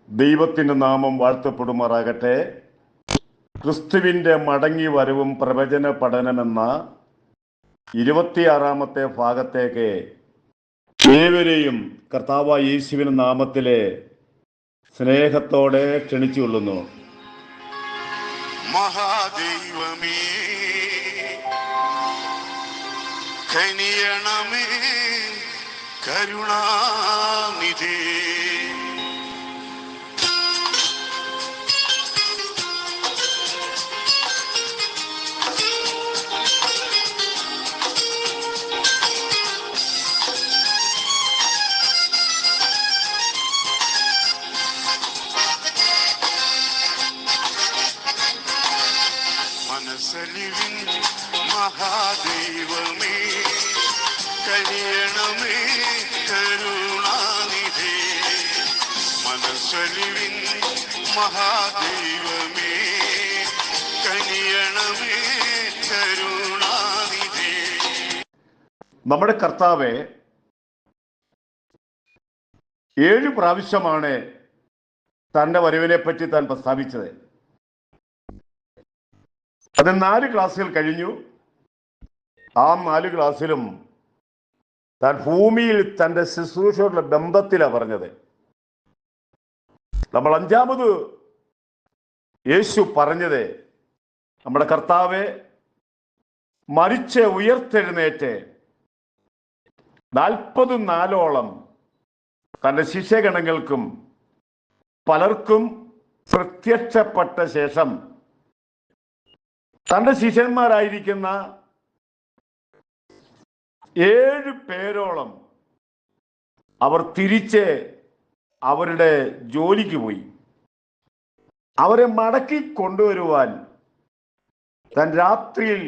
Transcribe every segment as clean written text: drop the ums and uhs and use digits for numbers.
ദൈവത്തിൻ്റെ നാമം വാഴ്ത്തപ്പെടുമാറാകട്ടെ. ക്രിസ്തുവിൻ്റെ മടങ്ങി വരവും പ്രവചന പഠനമെന്ന 26-ാമത്തെ ഭാഗത്തേക്ക് ഏവരെയും കർത്താവായ യേശുവിൻ്റെ നാമത്തിലെ സ്നേഹത്തോടെ ക്ഷണിച്ചുകൊള്ളുന്നു. മഹാദൈവമേ കനിയണമേ, കരുണാനിധി മനസ്സലിവിൻ മഹാദൈവമേ കനിയണമേ, കരുണാനിധി. മനസ്സലിവിൻ മഹാദൈവമേ കനിയണമേ, കരുണാനിധി. നമ്മുടെ കർത്താവ് 7 പ്രാവശ്യമാണ് തൻ്റെ വരവിനെ പറ്റി താൻ പ്രസ്താവിച്ചത്. അത് 4 ക്ലാസ്സുകൾ കഴിഞ്ഞു. ആ 4 ക്ലാസ്സിലും താൻ ഭൂമിയിൽ തൻ്റെ ശുശ്രൂഷയുടെ ബന്ധത്തിലാണ് പറഞ്ഞത്. നമ്മൾ 5-ാമത് യേശു പറഞ്ഞത്, നമ്മുടെ കർത്താവ് മരിച്ച് ഉയർത്തെഴുന്നേറ്റ് 40 നാളോളം തൻ്റെ ശിഷ്യഗണങ്ങൾക്കും പലർക്കും പ്രത്യക്ഷപ്പെട്ട ശേഷം തൻ്റെ ശിഷ്യന്മാരായിരിക്കുന്ന 7 പേരോളം അവർ തിരിച്ച് അവരുടെ ജോലിക്ക് പോയി. അവരെ മടക്കി കൊണ്ടുവരുവാൻ താൻ രാത്രിയിൽ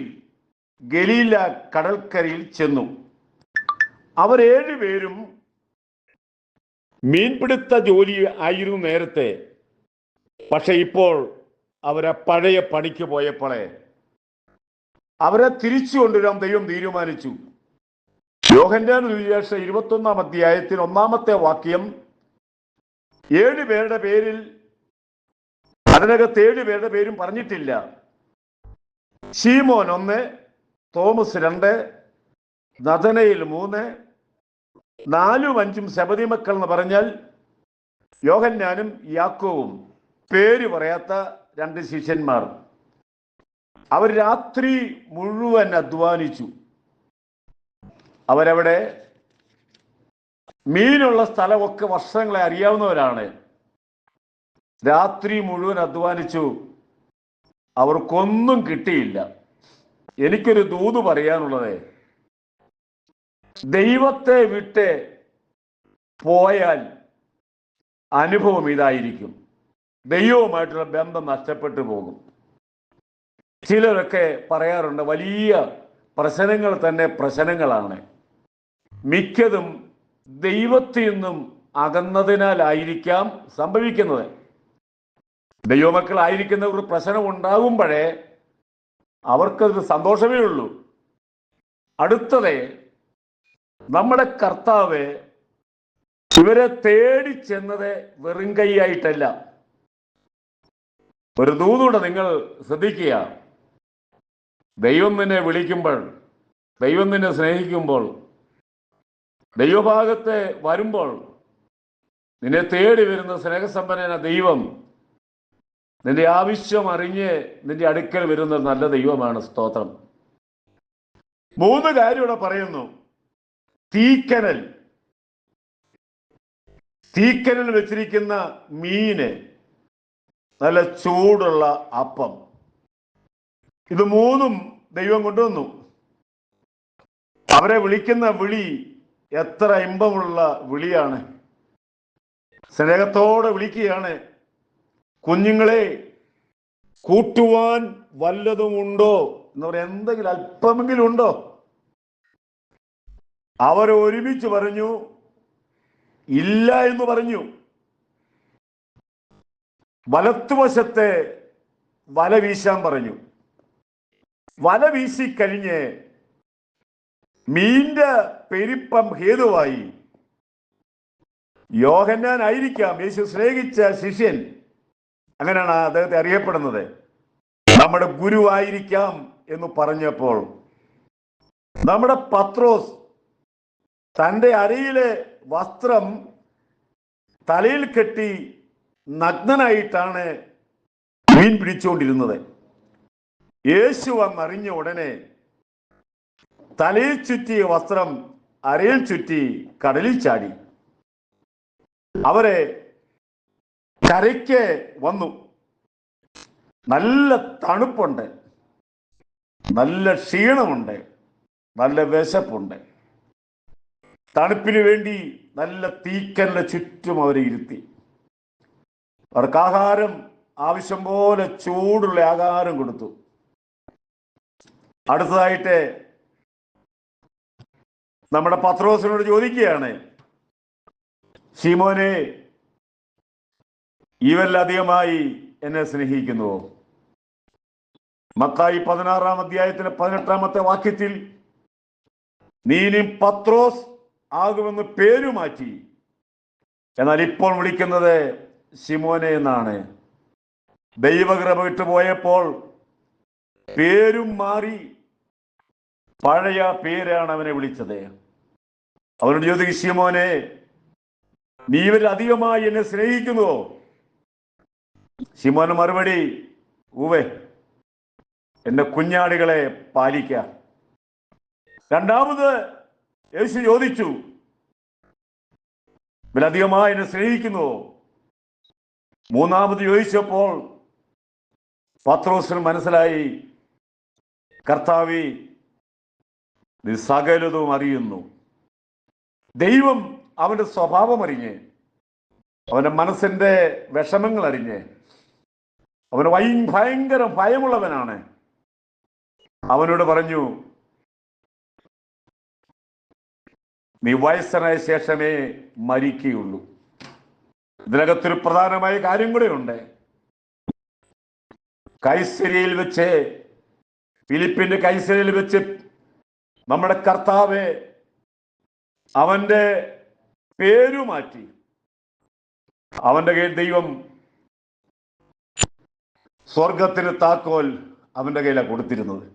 ഗലീല കടൽക്കരയിൽ ചെന്നു. അവർ 7 പേരും മീൻപിടുത്ത ജോലി ആയിരുന്നു നേരത്തെ. പക്ഷെ ഇപ്പോൾ അവരെ പഴയ പണിക്ക് പോയപ്പോഴേ അവരെ തിരിച്ചു കൊണ്ടുവരാൻ ദൈവം തീരുമാനിച്ചു. യോഹന്നാൻ സുവിശേഷം 21-ാം അധ്യായത്തിൽ 1-ാമത്തെ വാക്യം 7 പേരുടെ പേരിൽ, അതിനകത്ത് 7 പേരുടെ പേരും പറഞ്ഞിട്ടില്ല. ശീമോൻ 1, തോമസ് 2, നഥനയേൽ 3, 4ഉം 5ഉം സെബദി മക്കൾ എന്ന് പറഞ്ഞാൽ യോഹന്നാനും യാക്കോവും, പേര് പറയാത്ത 2 ശിഷ്യന്മാർ. അവർ രാത്രി മുഴുവൻ അധ്വാനിച്ചു. അവരവിടെ മീനുള്ള സ്ഥലമൊക്കെ വർഷങ്ങളെ അറിയാവുന്നവരാണ്. രാത്രി മുഴുവൻ അധ്വാനിച്ചു. അവർക്കൊന്നും കിട്ടിയില്ല. എനിക്കൊരു ദൂത് പറയാനുള്ളത്, ദൈവത്തെ വിട്ട് പോയാൽ അനുഭവം ഇതായിരിക്കും. ദൈവവുമായിട്ടുള്ള ബന്ധം നഷ്ടപ്പെട്ടു പോകും. ചിലരൊക്കെ പറയാറുണ്ട്, വലിയ പ്രശ്നങ്ങൾ തന്നെ പ്രശ്നങ്ങളാണ്. മിക്കതും ദൈവത്തിൽ നിന്നും അകന്നതിനാലായിരിക്കാം സംഭവിക്കുന്നത്. ദൈവമക്കളായിരിക്കുന്നവർക്ക് പ്രശ്നം ഉണ്ടാകുമ്പോഴേ അവർക്കത് സന്തോഷമേ ഉള്ളൂ. അടുത്തത്, നമ്മുടെ കർത്താവ് ഇവരെ തേടി ചെന്നത് വെറും കൈയായിട്ടല്ല. ഒരു ദൂതൂടെ നിങ്ങൾ ശ്രദ്ധിക്കുക. ദൈവം നിന്നെ വിളിക്കുമ്പോൾ, ദൈവം നിന്നെ സ്നേഹിക്കുമ്പോൾ, ദൈവഭാഗത്ത് വരുമ്പോൾ നിന്നെ തേടി വരുന്ന സ്നേഹസമ്പന്നന ദൈവം നിന്റെ ആവശ്യം അറിഞ്ഞ് നിന്റെ അടുക്കൽ വരുന്ന നല്ല ദൈവമാണ്. സ്തോത്രം. 3 കാര്യം ഇവിടെ പറയുന്നു. തീക്കനൽ വെച്ചിരിക്കുന്ന മീന്, നല്ല ചൂടുള്ള അപ്പം, ഇത് 3ഉം ദൈവം കൊണ്ടുവന്നു. അവരെ വിളിക്കുന്ന വിളി എത്ര ഇമ്പമുള്ള വിളിയാണ്. സ്നേഹത്തോടെ വിളിക്കുകയാണ്. കുഞ്ഞുങ്ങളെ, കൂട്ടുവാൻ വല്ലതും ഉണ്ടോ എന്ന് പറയാൻ എന്തെങ്കിലും അല്പമെങ്കിലും ഉണ്ടോ? അവർ ഒരുമിച്ച് പറഞ്ഞു, ഇല്ല എന്ന് പറഞ്ഞു. വലത്തുവശത്തെ വല വീശാൻ പറഞ്ഞു. വല വീശിക്കഴിഞ്ഞ് മീൻ്റെ പെരുപ്പം ഹേതുവായി യോഹന്നാൻ ആയിരിക്കാം യേശു സ്നേഹിച്ച ശിഷ്യൻ, അങ്ങനെയാണ് അദ്ദേഹത്തെ അറിയപ്പെടുന്നത്. നമ്മുടെ ഗുരുവായിരിക്കാം എന്ന് പറഞ്ഞപ്പോൾ നമ്മുടെ പത്രോസ് തൻ്റെ അരയിലെ വസ്ത്രം തലയിൽ കെട്ടി നഗ്നനായിട്ടാണ് മീൻ പിടിച്ചുകൊണ്ടിരുന്നത്. യേശു വന്നറിഞ്ഞ ഉടനെ തലയിൽ ചുറ്റിയ വസ്ത്രം അരയിൽ ചുറ്റി കടലിൽ ചാടി. അവരെ കരയ്ക്ക് വന്നു. നല്ല തണുപ്പുണ്ട്, നല്ല ക്ഷീണമുണ്ട്, നല്ല വിശപ്പുണ്ട്. തണുപ്പിന് വേണ്ടി നല്ല തീക്കലിന്റെ ചുറ്റും അവരെ ഇരുത്തി. അവർക്ക് ആഹാരം ആവശ്യം പോലെ ചൂടുള്ള ആഹാരം കൊടുത്തു. അടുത്തതായിട്ട് നമ്മുടെ പത്രോസിനോട് ചോദിക്കുകയാണ്, ശീമോനെ, ഇവരിലധികമായി എന്നെ സ്നേഹിക്കുന്നുവോ? മത്തായി 16-ാം അധ്യായത്തിന് 18-ാമത്തെ വാക്യത്തിൽ നീ ഇനി പത്രോസ് ആകുമെന്ന് പേരു മാറ്റി, എന്നാൽ ഇപ്പോൾ വിളിക്കുന്നത് ശിമോനെ എന്നാണ്. ദൈവകൃപ വിട്ടുപോയപ്പോൾ പേരും മാറി പഴയ പേരാണ് അവനെ വിളിച്ചത്. അവനോട് ചോദിക്കും, ശിമോനെ, നീ ഇവരിൽ അധികമായി എന്നെ സ്നേഹിക്കുന്നുവോ? ശിമോന് മറുപടി, ഉവ്വേ, എന്റെ കുഞ്ഞാടുകളെ പാലിക്കാം. രണ്ടാമത് യേശു ചോദിച്ചു, ഇവരധികമായി എന്നെ സ്നേഹിക്കുന്നുവോ? മൂന്നാമത് ചോദിച്ചപ്പോൾ പത്രോസിന് മനസ്സിലായി, കർത്താവേ, നീ സകലതും അറിയുന്നു. ദൈവം അവന്റെ സ്വഭാവം അറിഞ്ഞ്, അവന്റെ മനസ്സിന്റെ വിഷമങ്ങൾ അറിഞ്ഞ്, അവന് ഭയങ്കര ഭയമുള്ളവനാണ്. അവനോട് പറഞ്ഞു, നീ വയസ്സനായ ശേഷമേ മരിക്കുകയുള്ളൂ. ഇതിനകത്തൊരു പ്രധാനമായ കാര്യം കൂടെ ഉണ്ട്. കൈസരിയിൽ വെച്ച്, ഫിലിപ്പിന്റെ കൈസരിയിൽ വെച്ച് നമ്മുടെ കർത്താവ് അവന്റെ പേരു മാറ്റി. അവന്റെ കയ്യിൽ ദൈവം സ്വർഗത്തിന് താക്കോൽ അവന്റെ കയ്യിലാണ് കൊടുത്തിരുന്നത്.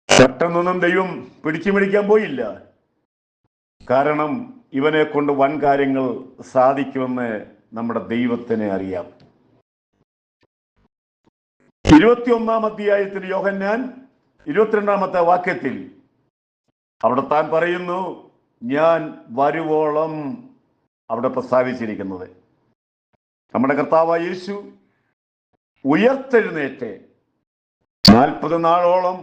പെട്ടെന്നൊന്നും ദൈവം പിടിച്ചു മേടിക്കാൻ പോയില്ല. കാരണം ഇവനെ കൊണ്ട് വൻ കാര്യങ്ങൾ സാധിക്കുമെന്ന് നമ്മുടെ ദൈവത്തിനെ അറിയാം. 21-ാം അധ്യായത്തിൽ യോഹന്നാൻ 22-ാമത്തെ വാക്യത്തിൽ അവിടെ താൻ പറയുന്നു, ഞാൻ വരുവോളം അവിടെ പ്രസ്താവിച്ചിരിക്കുന്നത്. നമ്മുടെ കർത്താവായ യേശു ഉയർത്തെഴുന്നേറ്റ് 40 നാളോളം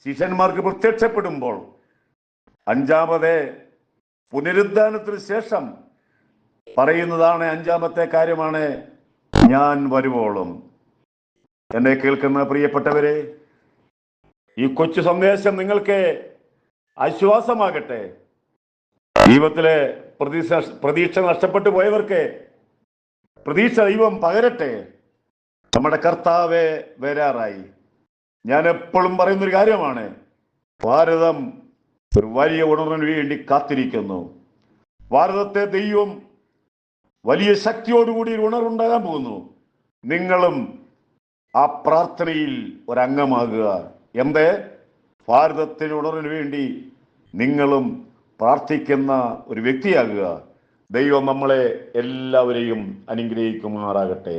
ശിഷ്യന്മാർക്ക് പ്രത്യക്ഷപ്പെടുമ്പോൾ 5-ാമത് പുനരുദ്ധാനത്തിന് ശേഷം പറയുന്നതാണ്, 5-ാമത്തെ കാര്യമാണ്, ഞാൻ വരുവോളം. എന്നെ കേൾക്കുന്ന പ്രിയപ്പെട്ടവരെ, ഈ കൊച്ചു സന്ദേശം നിങ്ങൾക്ക് ആശ്വാസമാകട്ടെ. ജീവിതത്തിലെ പ്രതീക്ഷ നഷ്ടപ്പെട്ടു പോയവർക്ക് പ്രതീക്ഷ ദൈവം പകരട്ടെ. നമ്മുടെ കർത്താവ് വരാറായി. ഞാൻ എപ്പോഴും പറയുന്നൊരു കാര്യമാണ്, ഭാരതം ഒരു വലിയ ഉണർവിന് വേണ്ടി കാത്തിരിക്കുന്നു. ഭാരതത്തെ ദൈവം വലിയ ശക്തിയോടുകൂടി ഒരു ഉണർവുണ്ടാകാൻ പോകുന്നു. നിങ്ങളും ആ പ്രാർത്ഥനയിൽ ഒരംഗമാകുക. എന്ത്? ഭാരതത്തിന് ഉണർവിന് വേണ്ടി നിങ്ങളും പ്രാർത്ഥിക്കുന്ന ഒരു വ്യക്തിയാകുക. ദൈവം നമ്മളെ എല്ലാവരെയും അനുഗ്രഹിക്കുമാറാകട്ടെ.